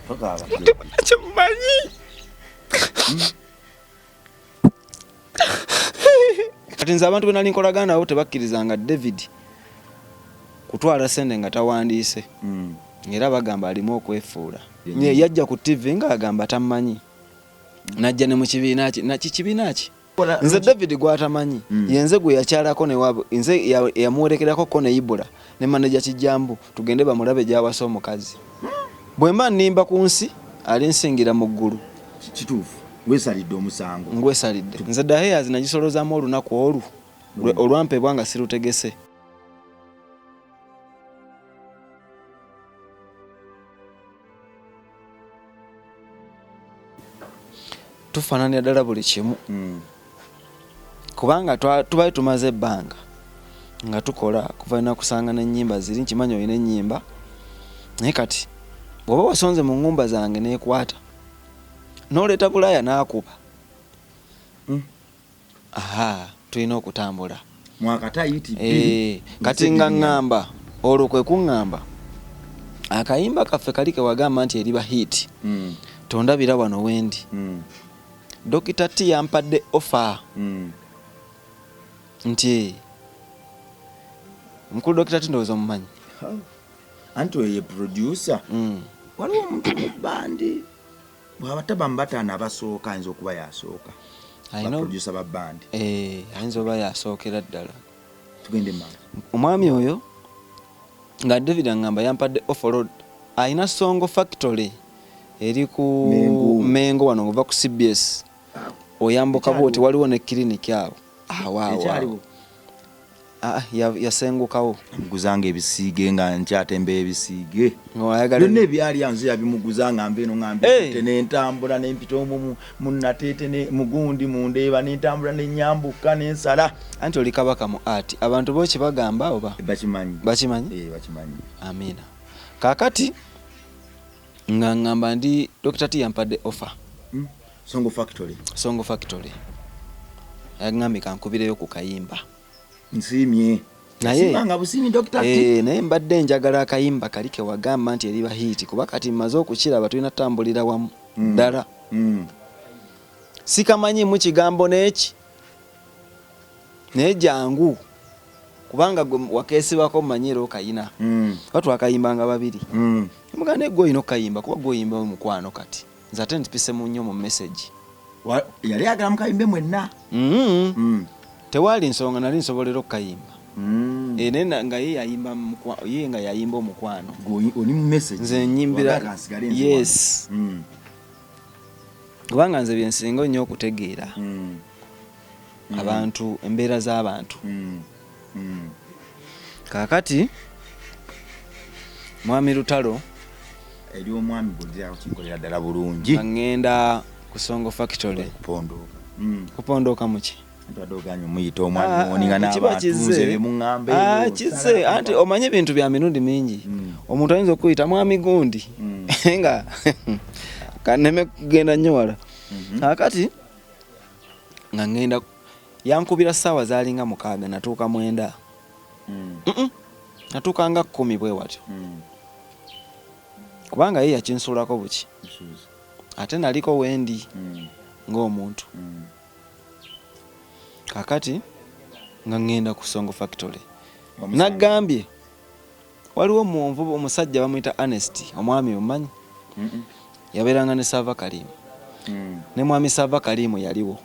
Tokaba. Chimanyi. Kati nze abantu bena linkolagana nabo tebakkirizanga David kutwala sente nga tawandiise. Era bagamba alimu okwefuula. Yajja ku TV nga agamba tamanyi. Najja ne mu kibiina ki na kibiina ki. Nze David gwatamanyi. Yenze gwe yakyalako ne wabo. Nze yamuwerekerako ko ne Ibula ne manager Kijambu tugende bamulabe gyawasa omukazi. Bwe mba nnimba ku nsi ali nsingira mu ggulu. Kituufu. Ngwesalidde omusango. Ngwesalidde. Nze daheya zinagisolozaamu olunaku olu. Olwampebwa nga sirutegese. Tufaananira ddala buli kimu. Kubanga tubaye tumaze ebbanga nga tukola kuva na kusanga n'ennyimba ziri nkimanyi olina ennyimba naye kati bw'oba wasonze mu nnyumba zange neekwata n'oleeta Bulaya n'akuba tulina okutambula kati nga ŋŋamba olwo kwe kuŋŋamba akayimba kaffe kali ke wagamba nti eriba hit tondabira wano wendi Dokita T yampadde offer nti mukulu Dokita T ndowooza omumanyi anti oyo ye producer waliwo omuntu mu bandi bw'abataba mu bataano abasooka ayinza okuba yasooka producer ba bandi ayinza oba yasookera ddala tugende mala omwami oyo nga David angamba yampadde offer ayina Songo Factory eri ku Mengo wano ngova ku CBS oyambuka bwoti waliwo ne clinic awo waawa yasengukawo muguzanga ebisiige nga nkyatembe ebisiige byonna ebyali anze yabimuguzanga mbeeno ngambe n'entambula n'empita omwo munnatete ne mugundi mundeeba n'entambula n'ennyambuka n'ensala anti oli kabaka mu ati abantu bo kibagamba oba bakimanyi amina kakati nga ngamba ndi Dr. T yampadde offer Songo Factory yagambye kankubireyo ku kayimba nsimye naye nga busimi Dr. T naye mbadde njagala akayimba kali ke wagamba nti eriba hiti kuba kati mmaze okukiraba tulina tambulira wamu ddala sikamanyi mu kigambo n'eki naye jangu kubanga gwe wakeesibako mumanyiro kayina watu akayimbanga babiri mugane gwe oyina okayimba kuba gwe oyimba omukwano kati nze ate ntipise mu nnyo mu message yali agala mukayimbe mwenna tewali nsonga nali nsobolera okukayimba naye nga ye nga yayimba omukwano oli mu message nze nyimbira yes kubanga nze byensinga nnyo okutegeera abantu embeera z'abantu kakati mwami Lutalo eri omwami bulira kikolera ddala bulungi ngenda ku Songo Factory kupondooka muki ntwadoganya muyita omwami woninga n'abantu nze bemuŋŋambe kize anti omanye ebintu bya mirundi mingi omuntu ayinza okuyita mwami gundi nga kaneme kugenda nnyo wala kakati nga ngenda yankubira ssaawa zaalinga 6 natuuka 9 natuuka nga 10 bwe watyo kubanga ye yakinsuulako buki ate naliko wendi ng'omuntu kakati nga ngenda ku Songo Factory nagambye waliwo omusajja bamuyita Honest omwami omanyi yabeeranga ne Sava Kalimu ne mwami Sava Kalimu yaliwo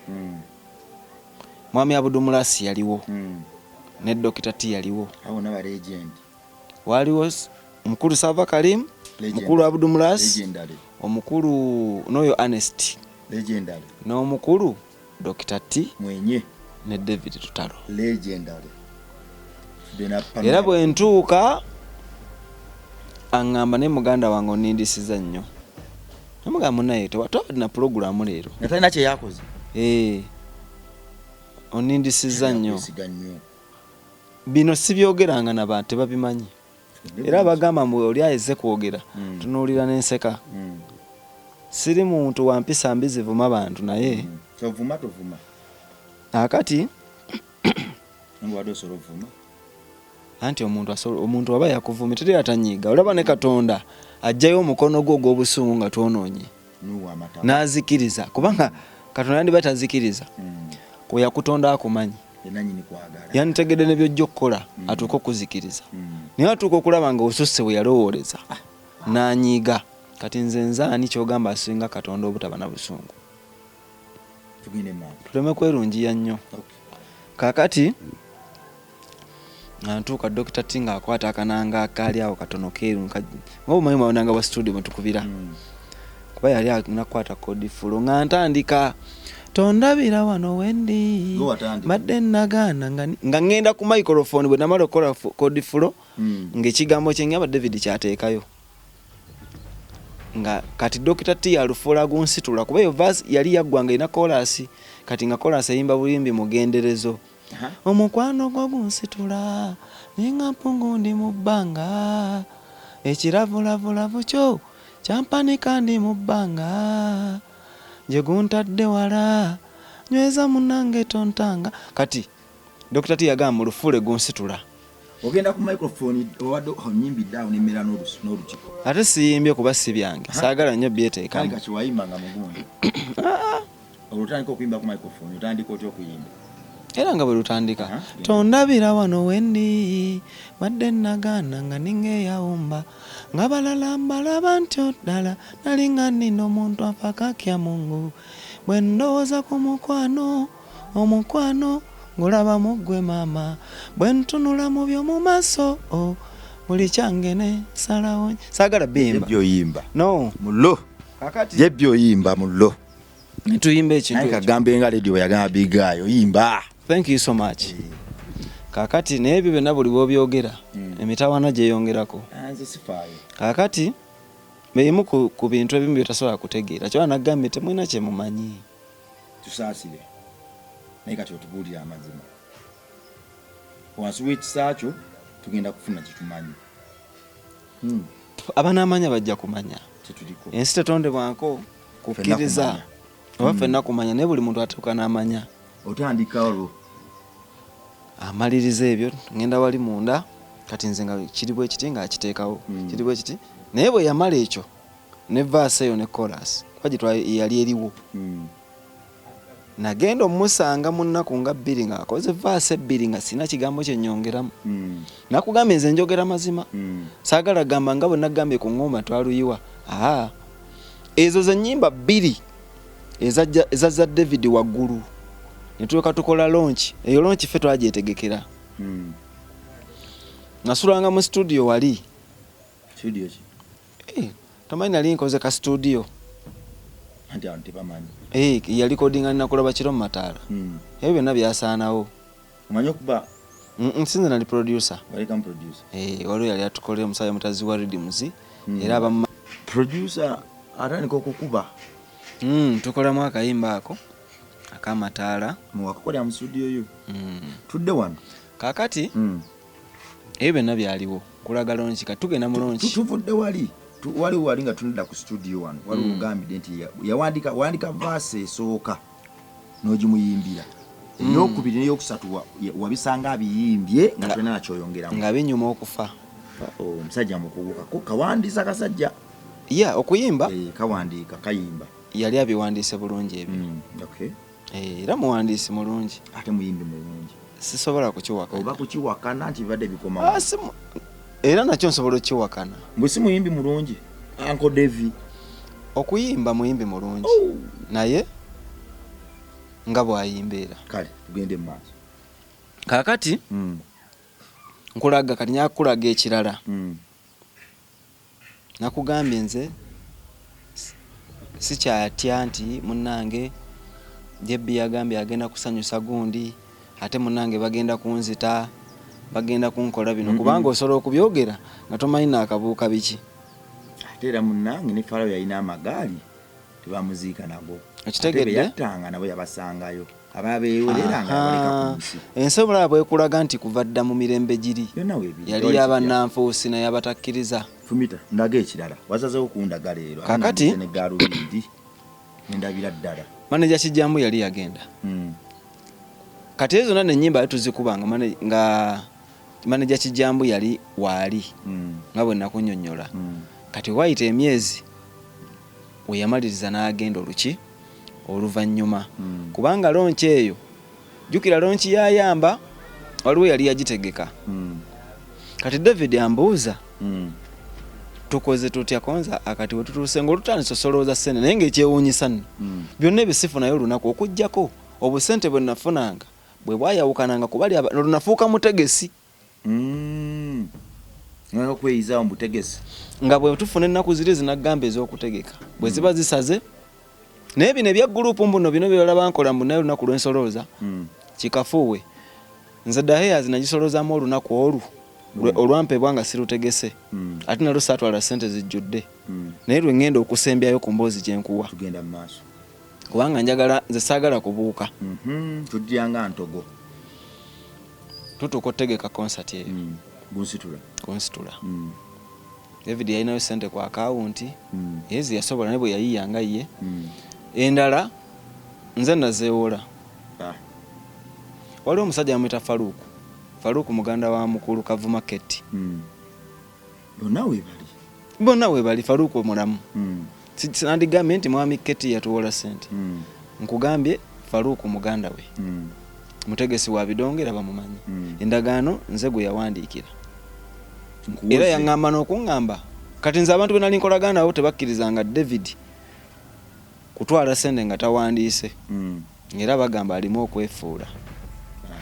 mwami Abudumulasi yaliwo ne Dr. T yaliwo waliwo omukulu Sava Kalimu mukulu Abudumulasi omukulu n'oyo Honest n'omukulu Dr. T mwenye ne David Tutalo era bwe ntuuka aŋŋamba ne muganda wange onindisiza nnyo namugamba naye tewatwalina pulogulaamu leero natalina kye yakoze onindisiza nnyo bino sibyogeranga n'abantu tebabimanyi era bagamba mbu oli ayeze kwogera tunuulira n'enseka siri muntu wampisa mbizivuma abantu naye tovuma akati mbwadde osobola ovuma anti omuntu aba yakuvuma teri atanyiga olaba ne Katonda ajjayo omukono gwo ogw'obusungu nga twonoonye n'azikiriza kubanga Katonda yandiba tazikiriza kwe yakutonda akumanyi yanditegedde ne byojja okukola atuuka okuzikiriza naye atuuka okulaba nga osusse we yalowooleza n'anyiiga kati nze nzaani kyogamba asinga Katonda obutaba na busungu tuleme kwerungiya nnyo kaakati ntuuka Dr. T nga akwata akananga akaali awo katono keeru nga obumanyi mawonanga bwa studio mwetukubira kuba yali nakwata kodi fulo nga ntandika tondabira wano wendi madde nagaana nga ngenda ku microphone bwe namala okukola kodi fulo ng'ekigambo kye ngamba David kyateekayo nga kati Dr. T alufuula gunsitula kuba eyo verse yali yaggwanga ina chorus kati nga chorus eyimba bulimbi mugenderezo omukwano gwo gunsitula ninga mpungundi mu bbanga ekiravulavu kyo kyampanika ndi mu bbanga nje guntadde wala nyweza munange tontanga kati Dr. T yagamba mu lufule gunsitula ogenda ku microphone owadde onyimbi down emera n'olukiko ate siyimbye kuba si byange saagala nnyo byeteekamu kali kakiwayimba nga mugundi olutandika okuyimba ku microphone otandika otya okuyimba era nga bwe lutandika tondabira wano wendi madde nagaana nga ningeyawumba nga balala mbalaba ntyo ddala nalinga nina omuntu afakakya mungu bwe ndowooza ku omukwano ngolaba mugwe maama bwe ntunula mu byomu maaso buli kyangene salawo saagala bimba ebyoyimba no mulo kakati ebyoyimba mulo nituyimba ekintu ekyo kagambe nga radio yagamba bigayo yimba. Thank you so much. Kakati nebyo byonna buli bwobyogera emitawana gyeyongerako. Kakati beyimu ku bintu ebimu byotasobola kutegeera kyo anagambye temwina kye mumanyi tusaasire naye kati otubuulira amazima wansi w'ekisakyo tugenda kufuna kitumanyi abanamanya bajja kumanya ensi tetondebwanko kukkiriza oba ffenna kumanya naye buli muntu atuuka n'amanya otandika olwo amaliriza ebyo ngenda wali munda kati nze nga kiri bwe kiti nga akiteekawo kiri bwe kiti naye bwe yamala ekyo ne verse eyo ne chorus kwagitwa yali eriwo nagenda omusanga mu nnaku nga bbiri nga akoze verse ebbiri nga sina kigambo kye nnyongeramu nakugambye nze njogera mazima saagala gamba nga bwe nagambye ku ngoma twaluyiwa ezo ze nnyimba bbiri ezazza David waggulu nituuka tukola launch eyo launch ffe twagyetegekera nasulanga mu studio wali tamanyi nali nkoze ka studio ya recording nakulaba kiro mu Mataala ebyo byonna byasaanawo omanyi okuba sinze nali producer waliwo yali atukolera omusajja mutazi wa Rhythms era aba producer atandika okukuba tukolamu akayimba ako akamataala muwakukolera mu studio yo tudde wano kakati ebyo byonna byaliwo kulaga launch kati tugenda mu launch tuvudde wali nga tunudda ku studio wano wali ugambidde nti wandika verse esooka n'ogimuyimbira eyokubiri n'eyokusatu wabisanga abiyimbye nga tulina nakyoyongeramu nga binyuma okufa omusajja mukuguka kawandiisa kasajja okuyimba kawandiika kayimba yali abiwandiise bulungi ebyo era muwandiisi mulungi ate muyimbi mulungi sisobola kukiwakana oba kukiwakana nti bibadde bikoma era nakyo nsobola okukiwakana bwe si muyimbi mulungi Uncle Devi okuyimba muyimbi mulungi naye nga bwayimbeera kale tugende mu maaso kakati nkulaga kati nyakulaga ekirala nakugambye nze sikyatya nti munnange Jebbi yagambye agenda kusanyusa gundi ate munnange bagenda kunzita bagenda kunkola bino kubanga osobola okubyogera nga tomanyi naakabuuka biki ate era munnange ne Farawo yalina amagaali tebamuziika nago okitegedde yattanga nabo yabasangayo ababeewerera nga baleka ku nsi ensi omulala bweekulaga nti kuva dda mu mirembe giri yali yabannanfuusi naye abatakkiriza fumita ndaga ekirala wasazewo kundaga leero kakati ne gaalubindi nendabira ddala maneja Kijambu yali yagenda kati ezo zonna nennyimba tuzikubanga nga manager Kijambu yali wali nga bwe nakunyonnyola kati wayita emyezi we yamaliriza n'agenda oluki oluvannyuma kubanga lonchi eyo jukira lonchi yayamba waliwo yali yagitegeka kati David ambuuza tukoze tutya konza akati we tutuuse ng'olutandisa osolooza ssente naye ng'ekyewuunyisa nno byonna ebisifu naye olunaku okuggyako obusente bwe nafunanga bwe bwayawukananga kubali lunafuuka mutegesi okweyiza mu butegesi nga bwe tufuna ennaku ziri zinagamba ez'okutegeka bwe ziba zisaze naye bino ebya gurupu mbuno bino byolaba nkola mbu naye olunaku lwensolooza kikafuuwe nze Daheyaz nagisoloozamu olunaku olu olwampebwa nga sirutegese ate nalwo saatwala ssente zijjudde naye lwe ngenda okusembyayo ku mboozi gyenkuwa tugenda mu maaso kubanga njagala nze saagala kubuuka tudyanga ntogo tutuuka otegeka konsati eyo kunsitula David yalinayo ssente ku akawunti yezi yasobola ne bwe yayiyanga ye endala nze nazeewola waliwo omusajja amwita Faruku muganda wa mukulu Kavu Market bonna weebali Faruku mulamu sinandigambye nti mwami Keti yatuwola ssente nkugambye Faruku muganda we mutegesi wa bidongo era bamumanyi endagaano nze gwe yawandiikira era yaŋŋamba n'okuŋŋamba kati nze abantu be nali nkolagana nabo tebakkirizanga David kutwala ssente nga tawandiise era bagamba alimu okwefuula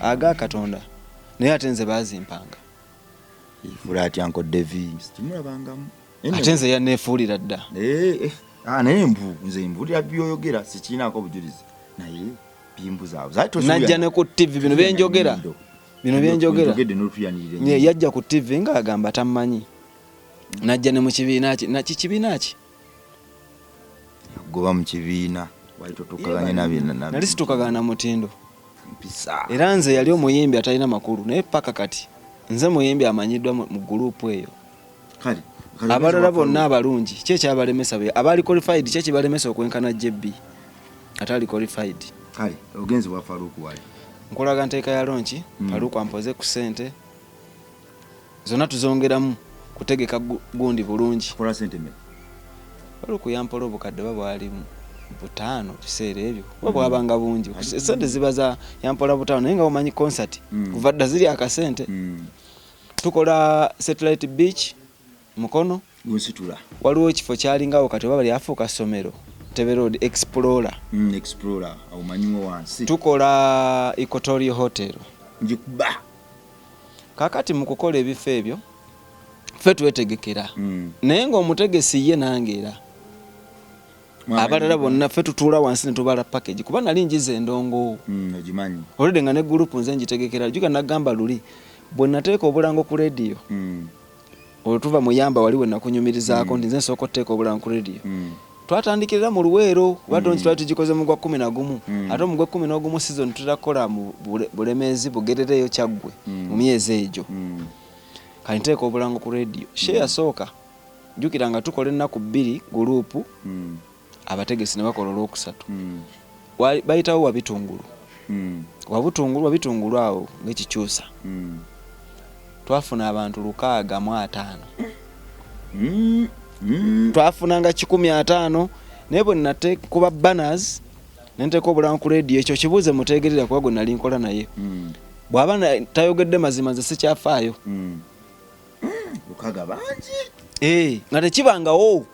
aga Katonda naye ate nze baazimpanga ifula ati Uncle David timulabangamu ate nze yanneefuulira dda naye nze mbuulira byoyogera sikiinaako obujulizi naye bimbuzaawo najja ne ku TV bino byenjogera yajja ku TV ng'agamba tammanyi najja ne mu kibiina ki kibiina ki goba mu kibiina wali totukaganye nabina nali situkagana na Mutindo era nze yali omuyimbi atalina makulu naye paka kati nze muyimbi amanyiddwa mu gurupu eyo abalala bonna abalungi ki ekyabalemesa abali qualified ki ekibalemesa okwenkana JB atali qualified kale ogenzi bwa Faruku wali nkolaga nteeka ya lonchi Faruku ampoze ku ssente zonna tuzongeramu kutegeka gundi bulungi kola ssente me Faruku yampola obukadde babwalimu butaano biseera ebyo bwabanga bungi ssente ziba za yampola butaano naye nga omanyi concert kuva dda ziri akasente tukola Satellite Beach Mukono gunsitula waliwo ekifo kyalingawo kati baba lyafuuka ssomero Tebe Road Explorer awo manyiwo wansi tukola Equatorial Hotel njikuba kakati mu kukola ebifo ebyo ffe twetegekera naye ng'omutegesi ye nangeera abalala bonna ffe tutuula wansi ne tubala package kuba nali njiza endongo ogimanyi olwedde nga ne gurupu nze ngitegekera juga nagamba luli bwe nateeka obulango ku rediyo olwo tuva muyamba wali we nakunyumirizaako nti nze nsooka oteeka obulango ku rediyo twatandikirira mu Luweero badonzi twali tugikoze mu gwa 11 ate mu gwa 11 season tutakola mu Bulemeezi Bugerereyo Kyaggwe mu myezi egyo kati nteeka obulango ku rediyo share yasooka jukira nga tukola ennaku 2 gurupu abategesi ne bakola olwokusatu bayitawo wabitungulu awo ng'ekikyusa twafuna abantu 605 twafunanga 150 naye bwe nateeka kuba banners nenteeka obulango ku rediyo ekyo kibuuze muteegerera kuba gwe nali nkola naye bw'aba tayogedde mazima nze sikyafaayo lukaga bangi nga tekibangawo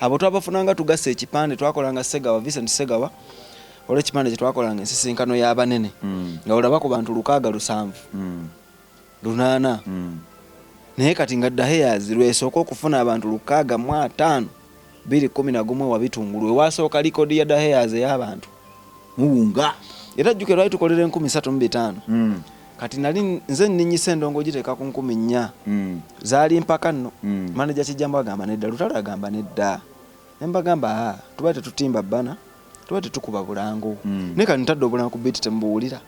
abo twabafunanga tugasa ekipande twakolanga Segawa Vincent Segawa olwo ekipande kyetwakolanga ensisinkano y'abanene nga olaba ku bantu 607 8 naye kati nga Daheyaz lwesooka okufuna abantu 605 211 wabitungulu ewasooka likodi ya Daheyaz ey'abantu muwunga era jjukira lwali tukolera 35 kati nali nze nninyisa endongo giteeka ku 14 zaali mpaka nno manager Kijambu agamba nedda Lutalo agamba nedda ne mbagamba tuba tetutimba bbana tuba tetukuba bulango naye kati ntadde obulango ku biiti temubuwulira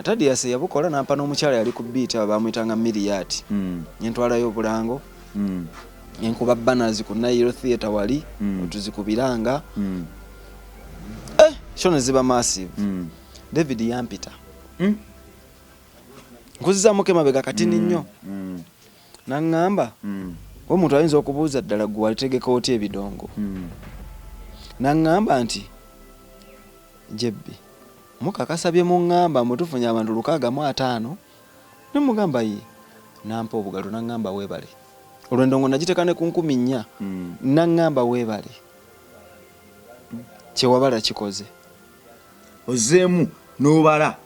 Tadias yabukola nampa n'omukyala yali ku biiti aba bamuyitanga Miliyati nyentwalayo obulango nkuba banners ku Nairo Theatre wali otuzikubiranga shono ziba massive David yampita nkuzizaamuko emabega katini nnyo naŋŋamba omuntu ayinza okubuuza ddala gwe walitegeka otya ebidongo naŋŋamba nti Jebbi mukakasabye muŋŋamba mutufunye abantu 605 ne mugamba ye nampa obugalo naŋŋamba weebale olwo endongo nagiteeka ne ku 4,000 naŋŋamba weebale kyewabala kikoze ozeemu n'obala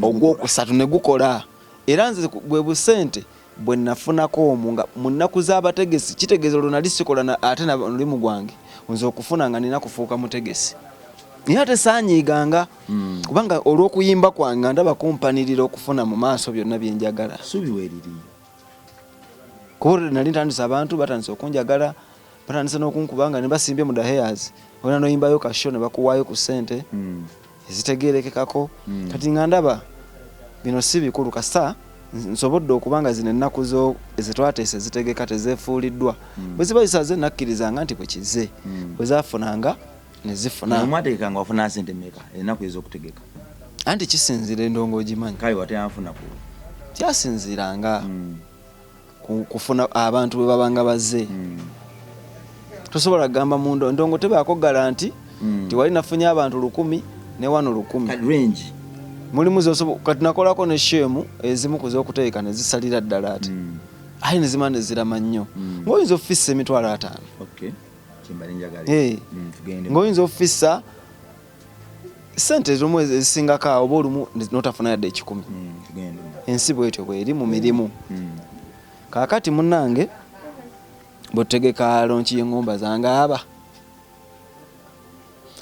ogwokusatu ne gukola era nze bwe busente bwe nafunako omu nga mu nnaku z'abategesi kitegeeza olwo nali sikola ate n'omulimu gwange nze okufuna nga nina kufuuka mutegesi naye ate saanyiiganga kubanga olw'okuyimba kwange nga ndaba kumpanirira okufuna mu maaso byonna bye njagala kuba nali ntandise abantu batandise okunjagala batandise n'okunkubanga ne basimbye mu The Hairs olina n'oyimbayo kasho ne bakuwaayo ku ssente ezitegeerekekako kati nga ndaba bino si bikulu kasa nsobodde okubanga zino ennaku zo ezitwateese zitegeka tezeefuuliddwa bwe ziba zisaze nakkirizanga nti bwe kize bwe zaafunanga ne zifuna mwategekanga wafuna ssente mmeka ennaku ez'okutegeka anti kisinziira endongo ogimanyi kale wateyanfuna ku kyasinziiranga kufuna abantu bwe babanga bazze tosobola kugamba mu ndongo tebaako garanti nti wali nafunye abantu 1,000 ne wano 1,000 range mulimu zosobola kati nakolako ne shemu ezimu kuz'okuteeka ne zisalira ddala ati ayi ne zimana ne zirama nnyo ng'oyinza ofissa emitwalo 5 ng'oyinza ofissa ssente ezimu ezisingako awo oba olumu n'otafuna yadde 10 ensi bwetyo bweri mu mirimu kaakati munnange bwetutegeka lonki y'eŋŋomba zange aba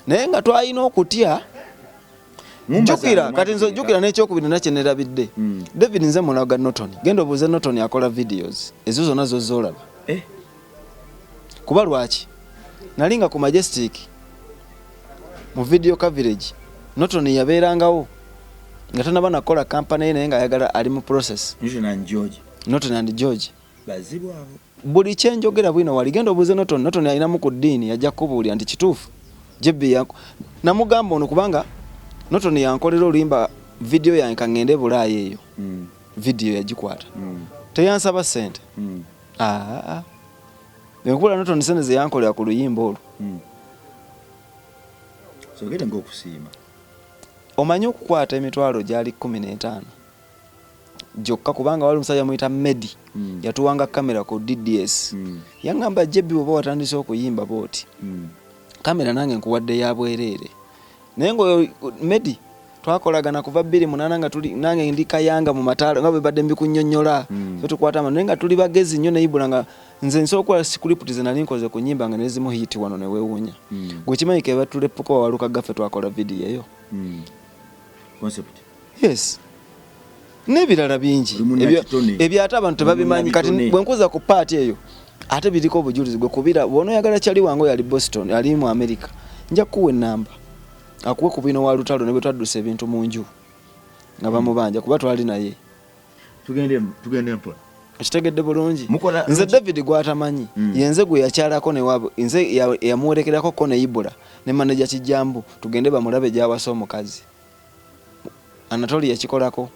naye nga twalina okutya jjukira kati nze ojjukira n'ekyokubiri nakye nerabidde David nze mulaga Norton genda obuuze Norton akola videos ezo zonna zozoolaba kuba lwaki nali nga ku Majestic mu video coverage Norton yabeerangawo nga tanaba nakola kampani ye naye nga ayagala ali mu process Norton and George buli kyenjogera bwino wali genda obuuze Norton alinamu ku ddiini yajja kubuulira nti kituufu Jebbi namugamba ono kubanga Norton yankolera olimba video yange kangende Bulaaya eyo video yagikwata teyansaba ssente nekubula Norton sente ze yankolera ku luyimba olwo sogere ng'okusiima omanyi okukwata emitwalo gyali 15 jokka kubanga wali omusajja muyita Medi yatuwanga kamera ku DDS yaŋŋamba Jebbi bw'oba watandise okuyimba booti kamera nange nkuwadde ya bwereere naye nga Medi twakolagana kuva 2008 nga tuli nange ndi kayanga mu mataala nga bwe badde mbikunnyonnyola tukwata amano naye nga tuli bagezi nnyo ne Ibula nga nze nsookola script ze nali nkoze ku nnyimba nga nezimu hiti wano ne weewuunya gwe kimanyi ke batulepuko waluka gaffe twakola video eyo concept yes n'ebirala bingi ebyo ate abantu tebabimanyi kati bwe nkuza ku paati eyo ate biriko obujulizi gwe kubira bw'ono oyagala kyali wange yali Boston ali mu America nja kuwa ennamba akuwe ku bino wa lutalo ne bwe twaddusa ebintu mu nju nga bamubanja kuba twali naye tugende mpola ekitegedde bulungi nze David gwatamanyi yenze gwe yakyalako ne wabo nze yamuwerekerako ko ne Ibula ne manager Kijambu tugende bamulabe gyawasa omukazi Anatoli yakikolako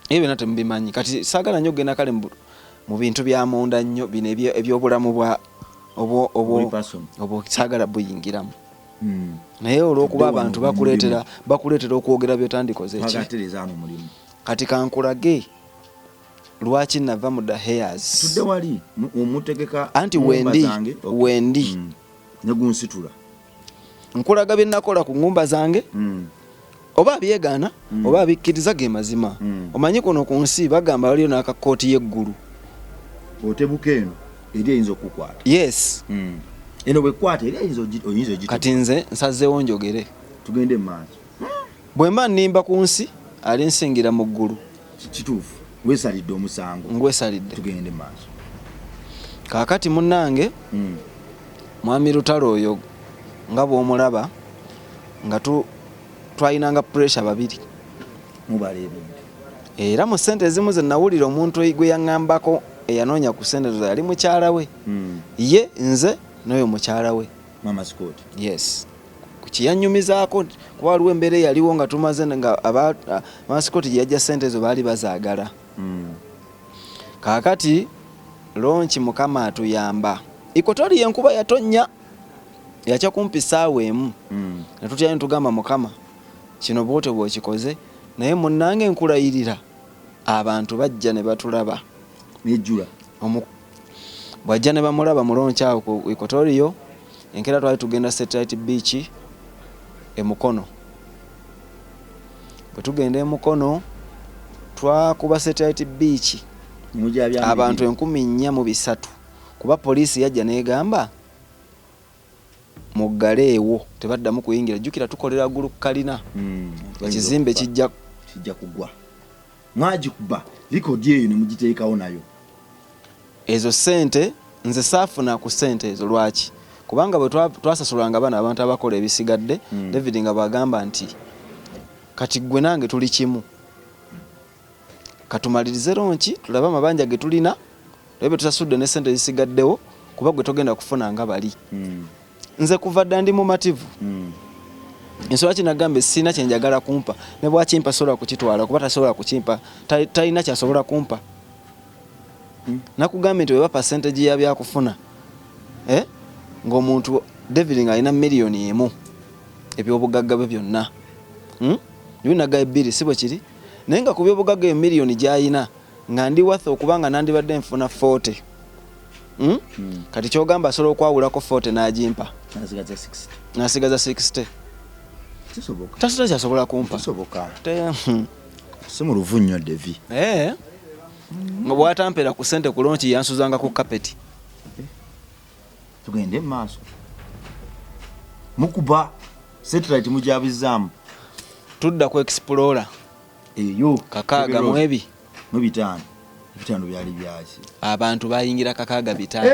ebyo nate mbimanyi kati saagala nnyo genda kale mu bintu bya munda nnyo bino ebyobulamu bwa obwo saagala buyingiramu naye olw'okuba abantu bakuleetera okwogera byotandikoze kati kankulage lwaki nava mu The Hairs tudde wali omutegeka anti wendi negunsitula nkulaga bye nakola ku ngumba zange oba abyegaana oba abikkiriza ge mazima omanyi kuno ku nsi bagamba waliyo n'akakooti y'eggulu otebuka eno eri eyinza okukwata yes eno bwekwata eri oyinza kati nze nsazeewo njogere tugende mu maaso bwe mba nnimba ku nsi ali nsingira mu ggulu kituufu weesalidde omusango ngwesalidde tugende mu maaso kaakati munnange mwami Lutalo oyo nga bw'omulaba nga twayinanga pressure babiri mubala ebintu era mu ssente ezimu ze nawulira omuntu gwe yaŋŋambako eyanoonya ku ssente zo yali mukyala we ye nze n'oyo mukyala we Mama Scott yes ku kiyanyumizaako kuba waliwo embeera yaliwo nga tumaze nga masikoti yajja sente ezo baali bazaagala. Kaakati lonchi Mukama atuyamba. Ikotori yenkuba yatonnya yacha kumpi saawa emu. Netutya ntugamba Mukama kino bwote bw'okikoze naye munnange nkulayirira abantu bajja ne batulaba nejjula bwajja ne bamulaba mulonchi awo ku Ikotoriyo enkera twali tugenda Satellite Beach Mukono. Bwe tugenda Mukono twakuba Satellite Beach abantu 4,300 kuba poliisi yajja negamba muggaleewo tebaddamu kuyingira. Jjukira tukolera gulu kalina ekizimbe kijja kugwa mwagikuba likodi eyo ne mugiteekawo nayo. Ezo sente nze saafuna ku sente ezo lwaki kubanga bwe twasasulanga bana abantu abakola ebisigadde David nga bagamba nti kati gwe nange tuli kimu katumalirize lonchi tulaba amabanja ge tulina lebe tusasudde ne sente zisigaddewo kuba gwe togenda kufuna nga bali. Nze kuva dda ndi mumativu ensonga kinagambe sina kyenjagala kumpa ne bwakimpa sobola kukitwala kuba tasobola kukimpa talina kyasobola kumpa. Nakugambe nti weba percentage ya byakufuna ng'omuntu David nga alina miliyoni emu ebyobugagga bwe byonna binaga ebbiri si bwe kiri naye nga ku byobugagga eyo miliyoni gy'ayina nga ndi watha okubanga nandibadde nfuna 40 kati kyogamba asobola okwawulako 40 n'agimpa n'asigaza 60 tasobola kyasobola kumpa si mu luvu nnyo Devi nga bwatampera ku sente ku lonchi yansuzanga ku kapeti. Tugende maaso mukuba Satellite mujabizaamu tudda ku Explorer eyo kakaaga mwebyo mu bitano byali byaki abantu bayingira kakaaga bitano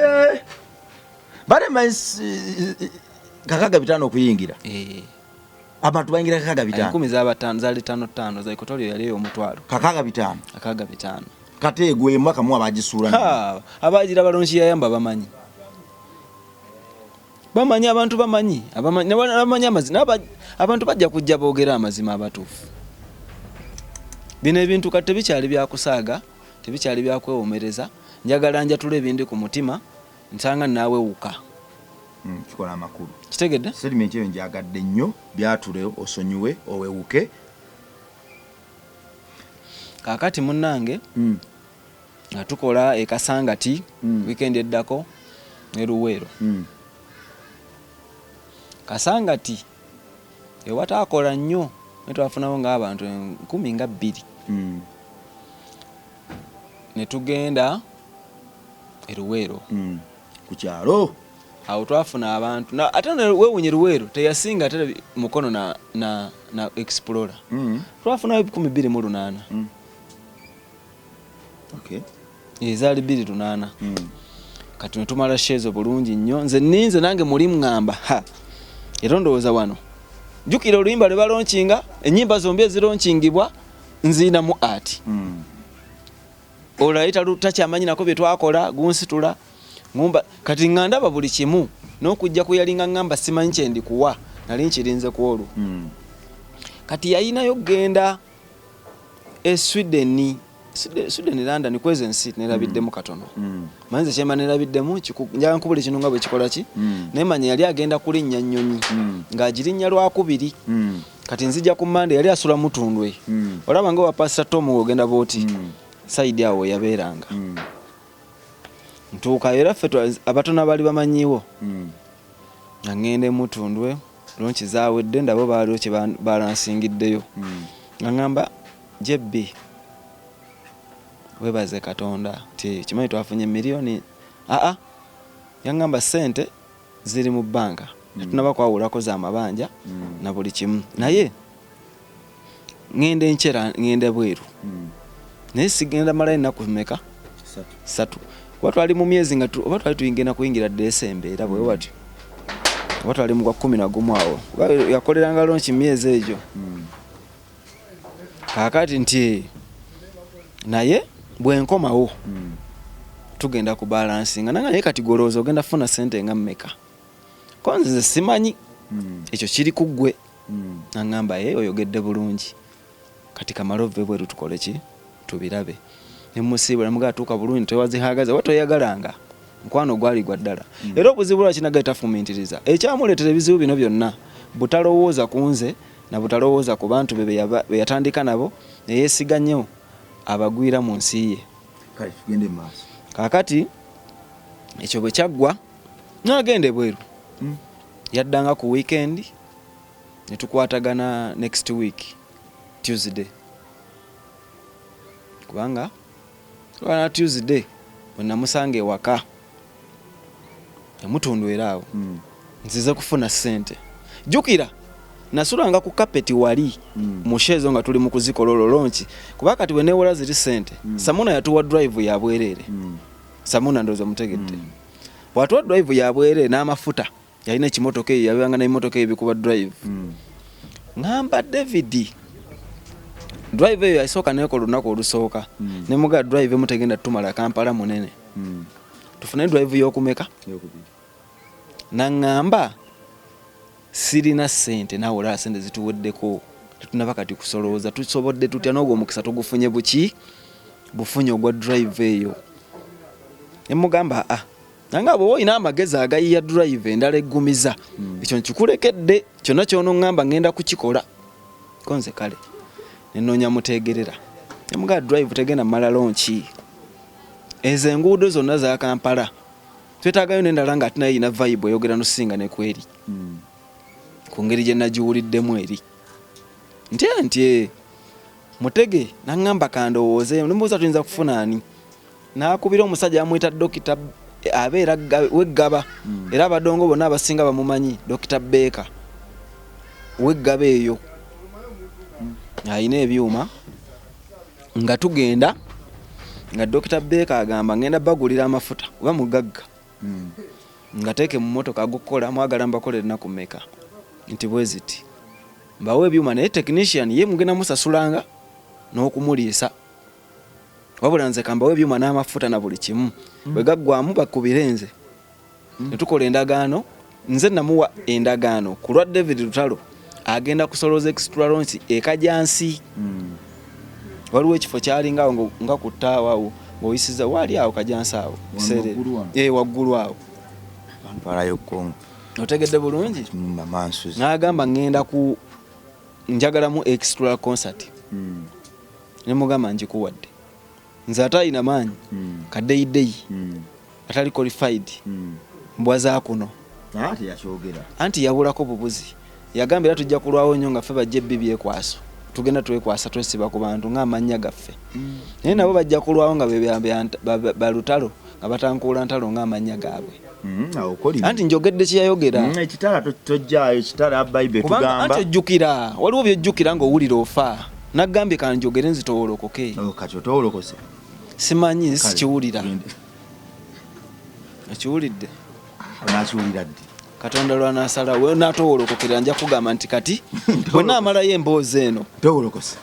bare kakaaga bitano okuyingira abantu bayingira kakaaga bitano 10 z'abatano zali 5 za Ikotoriyo yali omutwalo kakaaga bitano kate gwe mwaka mu abagisuula abagira balonchi yayamba bamanyi abantu bamanyi amazima abantu bajja kujja boogera amazima abatuufu. Bino ebintu kati tebikyali byakusaaga tebikyali byakwewomereza njagala njatula ebindi ku mutima nsanga naawe wuka kikola amakulu kitegedde sediment eyo njagadde nnyo byatule osonyiwe owewuke. Kaakati munnange nga tukola ekasangati weekend eddako ne Luweero Kasangati ewataakola nnyo netwafunawo ng'abantu 12,000 ne tugenda Luweero ku kyalo awo twafuna abantu ate weewunye Luweero teyasinga ate Mukono na Explorer twafunayo 28,000 ezaali 28 kati ne tumala shezo bulungi nnyo nze ninze nange muli mngamba era ndowooza wano jjukira oluyimba lwe balonchinga ennyimba zombi ezironchingibwa nziina mu art olayita takyamanyi nako bye twakola gunsitula ngumba kati ngandaba buli kimu n'okujja kuyalinga ngamba simanyi kye ndikuwa nali nkirinze ku olwo kati yayinayo genda Sweden London kweze nsi nerabiddemu katono manze kyema nerabiddemu njala nkubuli kino nga bwe kikola ki nemanya yali agenda kulinnya nnyonyi ng'agirinnya lwakubiri kati nzija ku Mande yali asula mutundwe olaba nga wa Pastor Tom ogenda booti side awo yabeeranga ntuuka era ffe abatona bali bamanyiwo ngende mutundwe lonchi zaawedde ndabo baaliwo kye balansingiddeyo ngamba jebbi webaze Katonda ti kimanyi twafunye miliyoni yangamba sente ziri mu banka tunaba kwawulako za mabanja na buli kimu naye ngende nchera ngende bweru naye sigenda malayi nakumeka 3 watu ali mu myezi nga oba twali tuyingena kuyingira December era bwe wati watu ali mu kwa 11 awo yakoleranga lonchi myezi ejo kakati nti naye bwenkomawo tugenda ku balansinga nanga ye kati golozo ogenda funa sente nga mmeka konze simanyi ekyo kiri ku ggwe. Naŋŋamba oyogedde bulungi kati kamala ove bweru tukole ki tubirabe. Ne musiibula mugaa tuuka bulungi tewazihagaze wa toyagalanga mukwano gwali gwa ddala. Era obuzibu lwaki nagaita fumiitiriza ekyamuleetera ebizibu bino byonna butalowooza ku nze na butalowooza ku bantu be yatandika nabo ne yeesiga nnyo abagwira mu nsi ye. Kaakati ekyo bwe kyaggwa n'agenda ebweru. Yaddanga ku weekend ne tukwatagana next week Tuesday. Kubanga lwana Tuesday bwe namusanga ewaka yamutundu era awo nzize kufuna ssente. Jjukira nasulanga ku kapeti wali mushezo nga tuli mu kuzikola ololonki kuba kati bwe neewola ziri ssente. Samuna yatuwa drive ya bwerere. Samuna ndozo mutegedde. Watuwa drive ya bwerere n'amafuta yalina ekimotoka eyo yabanga n'emmotoka ebikuba drive. Ngamba David drive eyo yasooka neekola olunaku olusooka ne muga drive mutegenda tumala Kampala munene tufune drive y'okumeka naŋŋamba sirina ssente nawe olaba ssente zituweddeko tetunaba kati kusolooza tusobodde tutya n'ogwo omukisa tugufunye buki bufunye ogwa drive eyo. Ne mugamba nange bw'oba olina amagezi agayiya drive endala eggumiza ekyo nkikulekedde kyonna ky'onoŋŋamba ngenda kukikola konze kale nenoonya mutegerera ne mugaa drive tegenda mala lonki ezo enguudo zonna za Kampala twetaagayo n'endala nga ate nayo yina vibe eyogera nosinga ne kweri ku ngeri gye nagiwuliddemu eri ntye mutege naŋŋamba kandowooze nembuuza tuyinza kufuna ani n'akubira omusajja amuyita Dokita abeera weggaba era abadongo bonna abasinga bamumanyi Dokita Beeka weggaba eyo ayina ebyuma nga tugenda nga Dokita Beeka agamba ngenda bagulira amafuta kuba mugagga nga teeke mu mmotoka agukola mwagala mbakolera ennaku mmeka nti bweziti mbawe ebyuma naye technician ye mugenda musasulanga n'okumuliisa wabula nze kambawe ebyuma n'amafuta na buli kimu bwe gaggwamu bakubire nze ne tukola endagaano nze namuwa endagaano ku lwa David Lutalo agenda kusolooza extra launch ekajjansi waliwo ekifo kyalingaawo nga ku ttaawo ng'oyisiza waali awo kajjansi awo waggulu awo otegedde bulungi n'agamba ngenda ku njagalamu extra concert ne mugamba njikuwadde nze ate alina maanyi kaddeyideyi atali qualified mbwaza kuno anti yabulako bubuzi yagamba era tujja kulwawo nnyo nga ffe bajja ebbi byekwaso tugenda twekwasa twesiba ku bantu ng'amannya gaffe naye nabo bajja kulwawo nga balutalo nga batankuula ntalo ng'amannya gaabwe anti njogedde kyeyayogera ekitala tojjaayo ekitala Bible tugamba anti ojjukira waliwo byojjukira ng'owulira ofa naggambye kanjogere nzitowolokoke kati otowolokose simanyi sikiwulira akiwulidde nakiwulira ddi Katonda lwanasalawo natowolokokera nja kugamba nti kati bwe naamalayo emboozi eno towolokose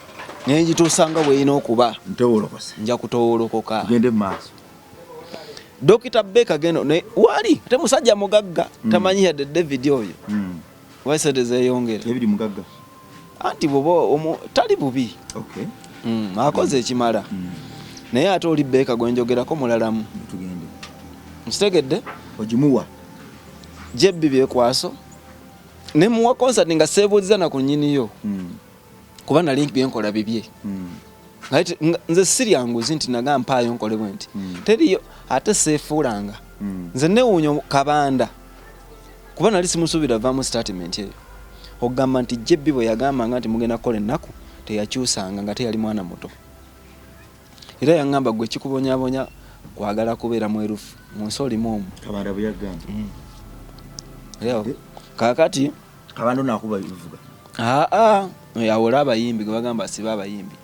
naye ngituusanga bweyina okuba ntowolokose nja kutowolokoka gende mu maaso. Dokita Beeka geno ne wali ate musajja mugagga tamanyi yadde David oyo waisede zeeyongera David mugagga anti bobo tali bubi akoze ekimala naye ate oli Beeka gwenjogerako mulalamu tugende nkitegedde ogimuwa jebbi byekwaso ne muwa concert nga seebuuliza na ku nnyiniyo kuba nali byenkola bibye nze siryanguzi nti naga mpaayo nkole bwe nti teriyo ate seefuulanga nze newuunyo kabanda kuba nali simusuubira vaamu statement eyo okugamba nti jebbi bwe yagambanga nti mugenda kukola ennaku teyakyusanga nga teyali mwana muto era yaŋŋamba gwe kikubonyabonya kwagala kubeera mwerufu mu nsi olimu omwo kabanda bwe yagamba kaakati kabanda nakuba bivuga yawola abayimbi gwe bagamba asiba abayimbi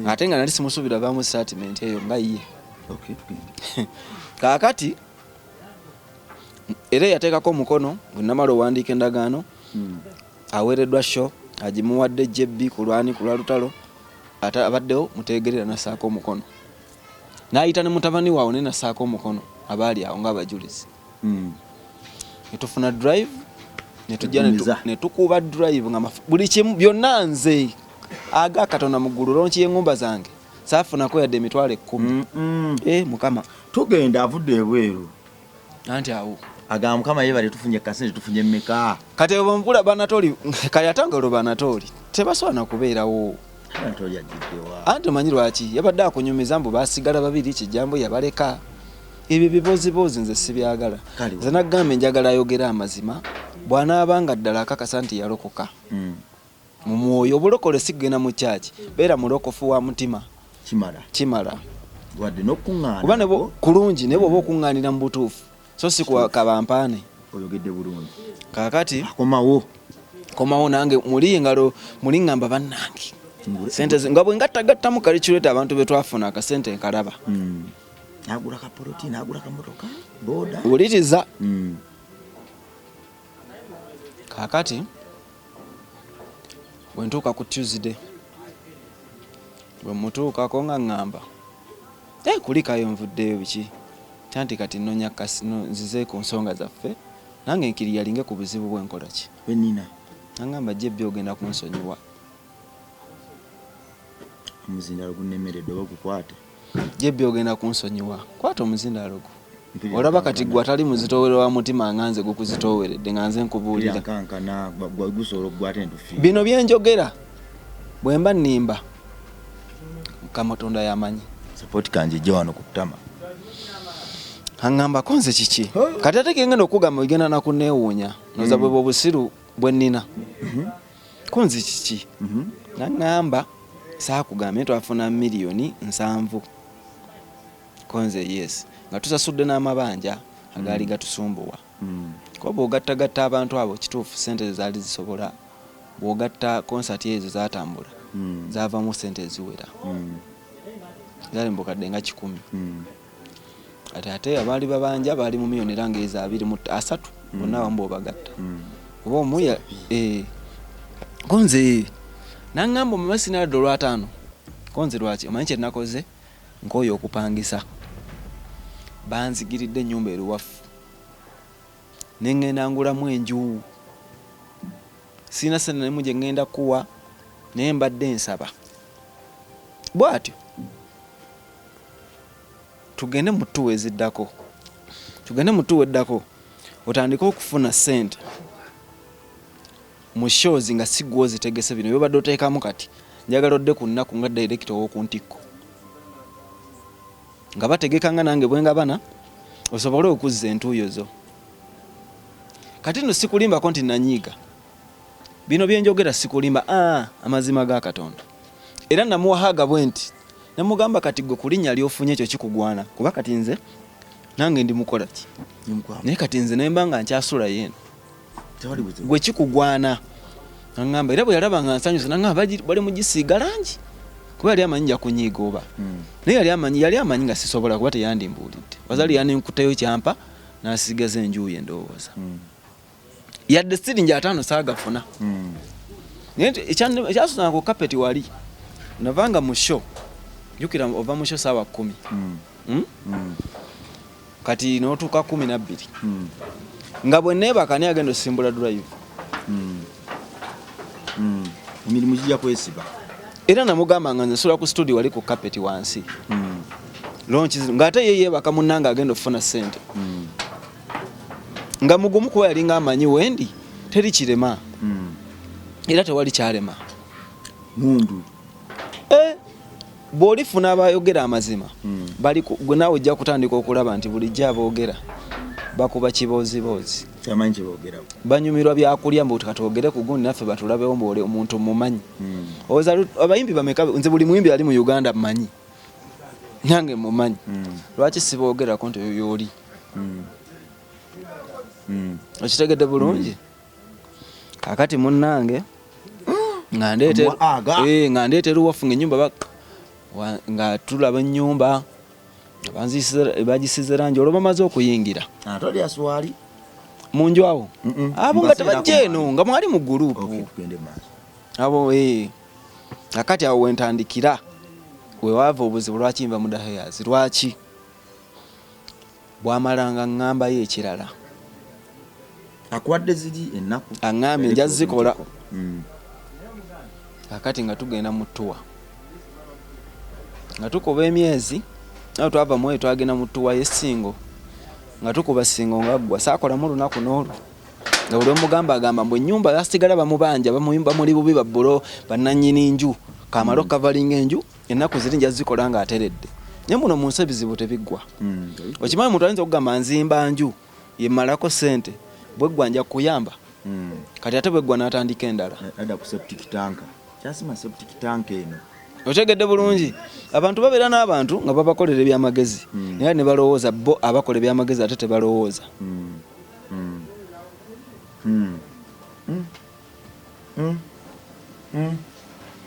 ate nga nali simusuubira vaamu statement eyo nga ye kaakati era yateekako omukono bwe namala owandiika endagaano aweereddwa show agimuwadde jebbi ku lwani ku lwa lutalo ate abaddewo mutegerera nasaako omukono n'ayita ne mutabani waawe ne nasaako omukono abaali awo ng'abajulizi netufuna drive ne tukuba drive nga buli kimu byonna nze aga Katonda muggulu lonchi y'engomba zange saafunako yadde emitwalo 10 mukama tugenda avudde ebweru anti awo aga mukama yebale tufunye kasente tufunye mmeka kati obomvula banatoli kali atangalo banatoli tebaswana kubeerawo banatoli ajiddewa anti manyi lwaki yabadde akunyumiza mbu basigala babiri kijambo yabaleka ebyo bibozibozi nze sibyagala nze nagambe njagala ayogera amazima bw'anaabanga ddala akakasa nti yalokoka mu mwoyo obulokole sigenda mu kyaki beera mulokofu wa mutima kimala wadde n'okuŋŋaana kuba nebo kulungi ne bw'oba okuŋŋaanira mu butuufu so si kabampaane oyogedde bulungi kaakati komawo nange muli engalo muli ŋŋamba bannange sente nga bwe ngattagattamu kali kireeta abantu be twafuna akasente nkalaba nagula kapoloti nagula kamotoka boda wuliriza kaakati bwe ntuuka ku Tuesday bwe mutuukako nga ŋŋamba kulikayo nvuddeyo biki tanti kati nnonya kasino nzize ku nsonga zaffe nange nkiri yalinge ku buzibu bw'enkola ki wenina nangamba jjebbi ogenda kunsonyiwa omuzindalo gunemeredde oba gukwate jjebbi ogenda kunsonyiwa kwata omuzindalo gwo olaba kati gwe atali muzitowere wa mutima nganze gukuzitoweredde nga nze nkubuulira kankana gusobola okugwate ntufi bino byenjogera bwe mba nnimba Katonda yamanyi support kanje je wano kutama angamba konze kiki kati ate ngenda okugamba bigenda nakuneewuunya noza bwe obusiru bwe nnina konze kiki nangamba saakugambye twafuna miliyoni 7 konze yes nga tusasudde n'amabanja agaali gatusumbuwa ko bw'ogattagatta abantu abo kituufu sente zaali zisobola bw'ogatta konsati ezo zaatambula zaavamu sente eziwera zaali mbukadde nga 10 ate abaali babanja baali mu miliyoni range eza 23 bonna wamu bw'obagatta kuba omuya konze nangamba omumasi naladde olw'ataano konze lwaki omanyi kye nakoze nkooyo okupangisa banzigiridde ennyumba eruwafu nengenda ngulamu enju sina sente nemu gye ngenda kuwa naye mbadde nsaba bw'atyo tugende mu ttuwa eziddako otandike okufuna sente mu shows nga sigwo zitegese bino byobadde oteekamu kati njagala odde ku nnaku nga director w'oku ntikko nga bategeka nga nange bwe ngabana osobole okuzza entuuyo zo kati no sikulimbako nti nanyiiga bino byenjogera sikulimba amazima ga Katonda era namuwahaga bwe nti namugamba kati gwe kulinnya lyofunye ekyo kikugwana kuba kati nze nange ndi mukola ki naye kati nze nemba nga nkyasula yeno gwe kikugwana nangamba era bwe yalaba nga nsanyusa nangamba bali mugisiiga langi kuba yali amanyi nja kunyiiga oba naye yali amanyi nga sisobola kuba teyandimbuulidde wazali yaninkuteyo kyampa n'asigaza enjuuyi endowooza yadde siringi 5 saagafuna naye ekyasuzanga ku kapeti wali navanga mu show jukira ova mu show saawa 10 kati n'otuuka 12 nga bwe neebaka naye agenda osimbula drive emirimu gijja kwesiba era namugamba nga nsula ku studio wali ku kapeti wansi ng'ate ye yeebaka munnanga agenda okufuna ssente nga mugumu kuba yali nga amanyi wendi teri kirema era tewali kyalema mundu bw'olifuna abayogera amazima gwe naawe ojja kutandika okulaba nti bulijjo aboogera bakuba kiboozibozi banyumirwa byakulya mbu katwogere ku gundi naffe batulabewo mbu omuntu mumanyi abayimbi bameka nze buli muyimbi ali mu Uganda mmanyi nange mumanyi lwaki siboogerako nti oyo yooli okitegedde bulungi kakati munnange nga ndeetera wafunga ennyumba nga tulaba ennyumba bagisize langi olwo bamaze okuyingira munju awo abo nga tebajja eno nga mwali mu gurupu abo kakati awo wentandikira wewaava obuzibu lwaki nva mu Daheyazi lwaki bwamalanga ŋŋambayo ekirala akwadde ziri ennaku aŋŋambye nja zikola kakati nga tugenda mu ttuwa nga tukuba emyezi nawe twava mweyo twagenda mu ttuwa y'essingo nga tukuba ssingo nga ggwa saakolamu lunaku n'olwo nga buli omugamba agamba mbu ennyumba yasigala bamubanja bamuli bubi babbulo bannannyini nju kamalo kavalinga enju ennaku ziri nja zikola nga ateredde naye muno mu nsi ebizibu tebiggwa okimanyi muntu ayinza okugamba nzimba nju yemalako ssente bweggwa nja kuyamba kati ate bweggwa n'atandika endala otegedde bulungi abantu babeera n'abantu nga babakolera ebyamagezi naye ne balowooza bo abakola ebyamagezi ate tebalowooza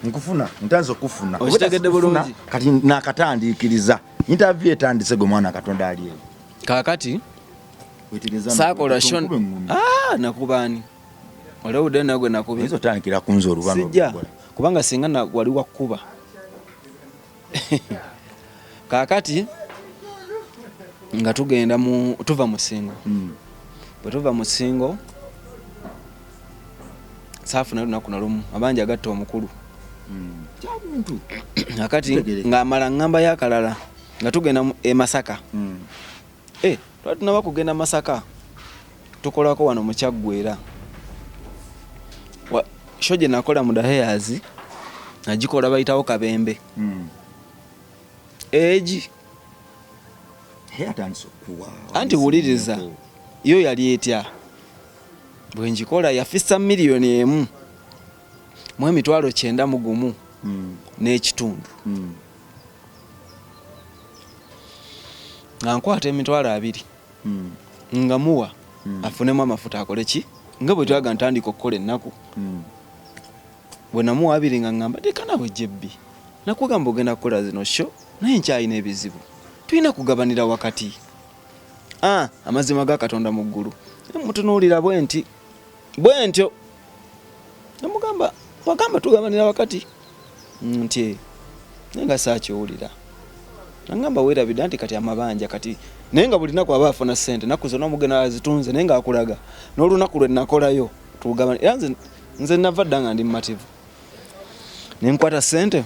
nkufuna ntanze okufuna okitegedde bulungi kati nakatandikiriza interview etandise gwe mwana Katonda ali eyo kakati saakola shon nakubaani olewudde nagwe nakubye ezo tandikira kunze olubano sijja kubanga singa wali wakuba kakati nga tugenda tuva mu Ssingo bwe tuva mu Ssingo saafuna lunaku nalumu abanja agatta omukulu kakati ng'amala ngamba yakalala nga tugenda e Masaka twali tunaba kugenda Masaka tukolako wano mu Kyaggwera sho gye nakola mu Daheyazi nagikola bayitawo Kabembe egi anti wuliriza yo yali etya bwe njikola yafisa miliyoni 1 mu emitwalo 9 n'ekitundu nga nkwata emitwalo 2 nga muwa afunemu amafuta akole ki nga bwe twaga ntandika okukola ennaku bwe namuwa 2 nga ngamba teka nawe jebbi nakugamba ogenda kukola zino sho naye nkyalina ebizibu tulina kugabanira wakati amazima ga Katonda mu ggulu mutunuulira bwe ntyo namugamba wagamba tugabanira wakati nti naye nga saakiwulira nangamba weerabidde nti kati amabanja kati naye nga buli naku aba afuna ssente naku zonna omugenda azitunze naye nga akulaga n'olunaku lwe nakolayo tugabanira nze nava dda nga ndi mumativu nenkwata ssente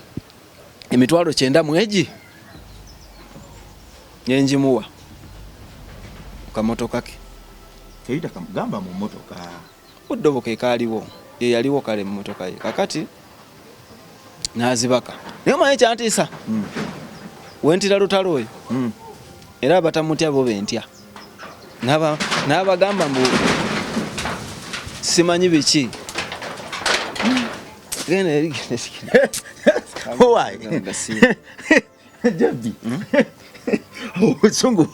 emitwalo 9 mwegi nyenjimuwa kamotoka ke keita kamugamba mu motoka uddobo ke kaaliwo ye yaliwo kale mu motoka ye kakati nazibaka naye manyi kyantiisa wentira lutalo oyo era batamutya bo bentya n'abagamba mbu simanyi biki genda why Jabbi obusungu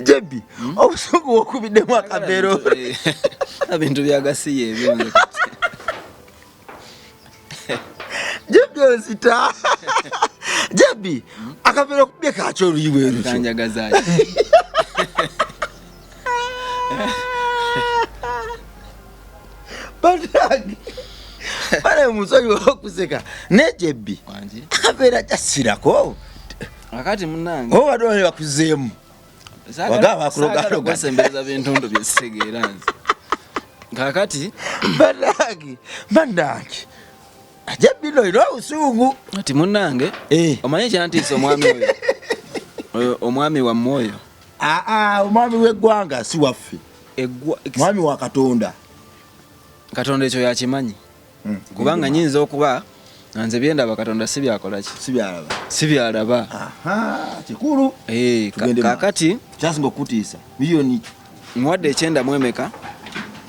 Jabbi obusungu okubiddemu akabeero ebintu byagasiye ebyo Jabbi ozita Jabbi akabeero kubye kakyo oluyiwe eryo kanjagazayo Badagi bale musonyi okuseka ne Jabbi akabeera kyasirako akati munnange wadde bakuzeemu wagaba akulogalo gasembereza bintundu byesitegeera nze kakati Badagi bandange Jabbi no ino usungu ati munnange omanye kyantiisa omwami oyo omwami wa moyo omwami w'eggwanga si waffe mwami wa Katonda Katonda ekyo yakimanyi kubanga nyinza okuba nze byendaba Katonda si byakola ki si byalaba kikulu kakati kyasinga okutiisa miliyoni muwadde 9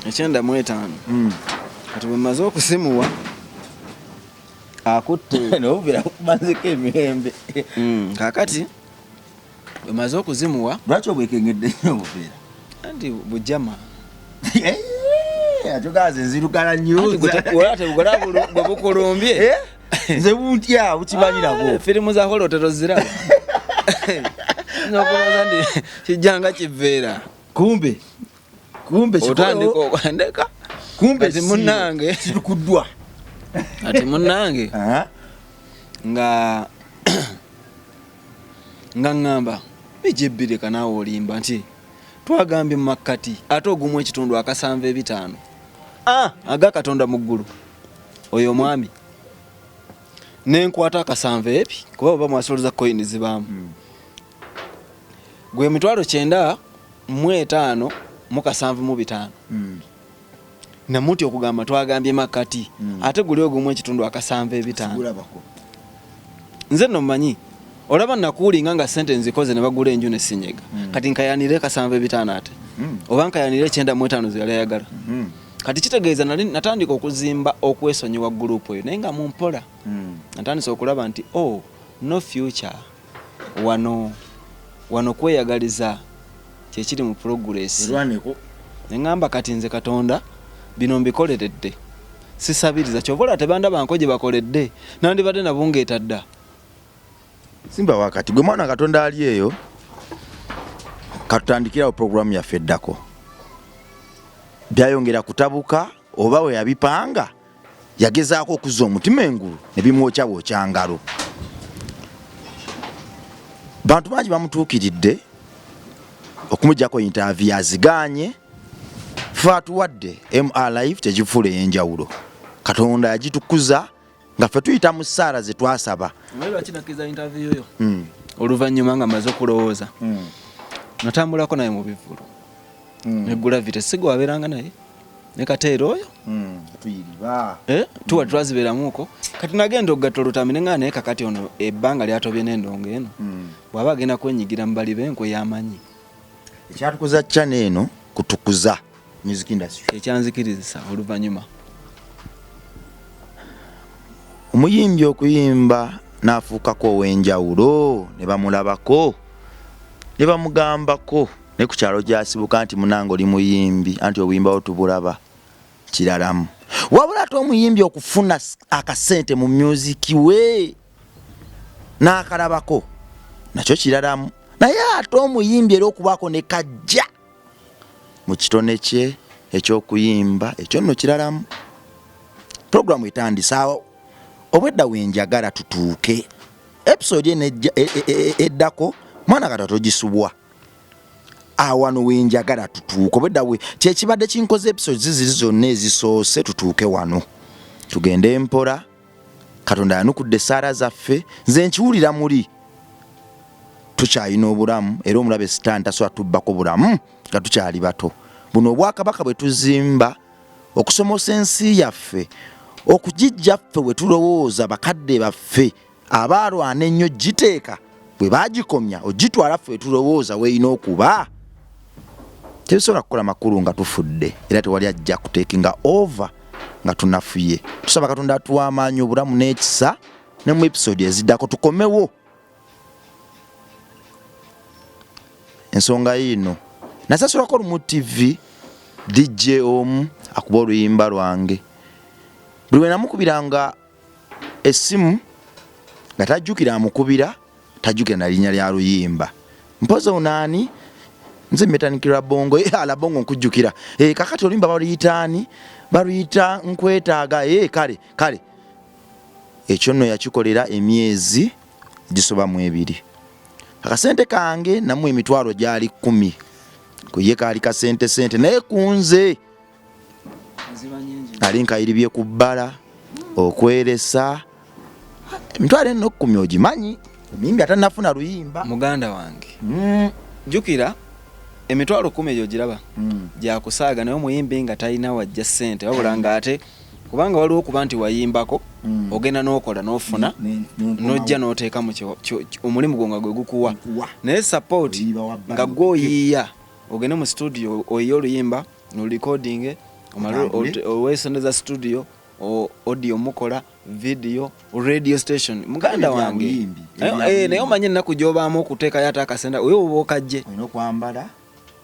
9.5 kati bwe maze okusimuwa akutte n'obubeera kumanzeko emirembe kakati bwe maze okuzimuwa lwaki obwekengedde nnyo obubeera anti bujama atogaze nzirugala nnyo bwe bukulumbye nze buntya bukimanyirako firimu za holotero ziraba nokulooza ndi kijjanga kiveera kumbe otandika okwandeka kumbe munnange kirikuddwa ati munnange nga nga ngamba bijibbire kanaawe olimba nti twagambye mu makkati ate ogumu ekitundu akasanva ebitaano aga Katonda mu ggulu oyo omwami nenkwata akasanva ebi kuba oba mwasoloza coin zibaamu gwe 9,500 mu kasanvu mu bitaano namuti okugamba twagambye makkati ate guli ogumu ekitundu akasanva ebitaano nze no mmanyi olaba nakuulinga nga sente nzikoze ne bagula enju ne sinyega kati nkayanire kasanva ebitaano ate oba nkayanire 95 ziyali ayagala kati kitegeeza natandika okuzimba okwesonyiwa gurupu eyo naye nga mumpola natandise okulaba nti no future wano kweyagaliza kyekiri mu progress neŋŋamba kati nze Katonda bino mbikoleredde sisabiriza kyobola tebandabanko gye bakoledde nandibadde nabungeeta dda simba wakati gwe mwana Katonda ali eyo katutandikirawo programu yaffe eddako byayongera kutabuka oba we yabipanga yagezaako okuzza omutima engulu ne bimwokya ngalo bantu bangi bamutuukiridde okumujjako interview aziganye fatuwadde MRLive tekifuula ey'enjawulo Katonda yagitukuza nga ffe tuyita mu ssaala ze twasaba lwakinakiza interview yo oluvannyuma nga maze okulowooza natambulako naye mu bivulu negula vite sigo waberanga naye ne Kateera oyo tuwa twaziberamuko kati nagenda okugatta olutami nenga naye kakati ono ebbanga lyatobye n'endongo eno bw'aba agenda kwenyigira mu bali b'enko yamanyi ekyatukuza channel eno kutukuza music industry ekyanzikirizisa oluvannyuma omuyimbi okuyimba n'afuukako ow'enjawulo ne bamulabako ne bamugambako ne ku kyalo gyasibuka nti munange oli muyimbi anti obuyimbawo tubulaba kiralamu wabula ate omuyimbi okufuna akasente mu music we n'akalabako nakyo kiralamu naye ate omuyimbi era okubaako ne kajja mu kitone kye eky'okuyimba ekyo nno kiralamu programu etandisaawo obwedda wenjagala tutuuke episode eno eddako mwana kata togisubwa awano wenjagala tutuuke obwedda kyekibadde kinkoze episode ziziri zonna ezisoose tutuuke wano tugende mpola Katonda yanukudde essaala zaffe nze nkiwulira muli tukyalina obulamu era omulabe sitaani tasobola tubbako bulamu nga tukyali bato buno obwakabaka bwe tuzimba okusomosa ensi yaffe okugijja ffe we tulowooza bakadde baffe abaalwana ennyo giteeka bwe bagikomya ogitwala ffe tulowooza weeyina okuba tebisobola kukola makulu nga tufudde era tewali ajja kuteekinga over nga tunafuye tusaba Katonda atuwa amaanyi obulamu n'ekisa ne mu episode eziddako tukomewo ensonga yino nasasulako Lumu TV DJ omu akuba oluyimba lwange buli we namukubiranga essimu nga tajjukira amukubira tajjukira na linnya lya luyimba mpoza unaani nze metanikira bongo ala bongo nkujjukira kakati oluyimba baluyitaani baluyita nkwetaaga kale ekyo nno yakikolera emyezi gisoba mu 2 akasente kange namu emitwalo gyali 10 kuye kaali kasente naye kunze ali nkayiribye ku bbala okweresa emitwalo eno 10 ogimanyi mimbi atanafuna luyimba muganda wange jukira emitwalo 10 egyo giraba gyakusaaga naye omuyimbi nga talina wajja ssente wabula nga ate kubanga waliwo okuba nti wayimbako ogenda n'okola n'ofuna n'ojja n'oteeka mu omulimu gwo nga gwe gukuwa naye support nga gwoyiiya ogende mu studio oyiye oluyimba norecording owesondeza studio audio mukola video radio station muganda wange naye omanye ennaku gy'obaamu okuteekayo ate akasente oyo oba okajje olina okwambala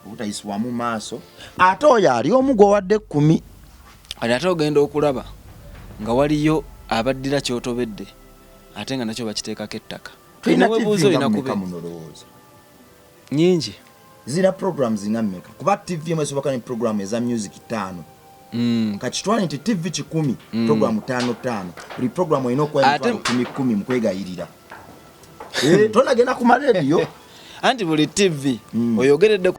obutayisibwa mu maaso ate oyo ali omu gwowadde 10 ate ogenda okulaba nga waliyo abaddira kyotobedde ate nga nakyo bakiteekako ettaka webuuza olina kube nyingi zira programs nga mmeka kuba TV emu esoboka ne program eza music 5 kakitwala nti TV 10 program 5 buli program olina okuwa 10 mkwegayirira tonagenda ku maradio anti buli TV oyogeredde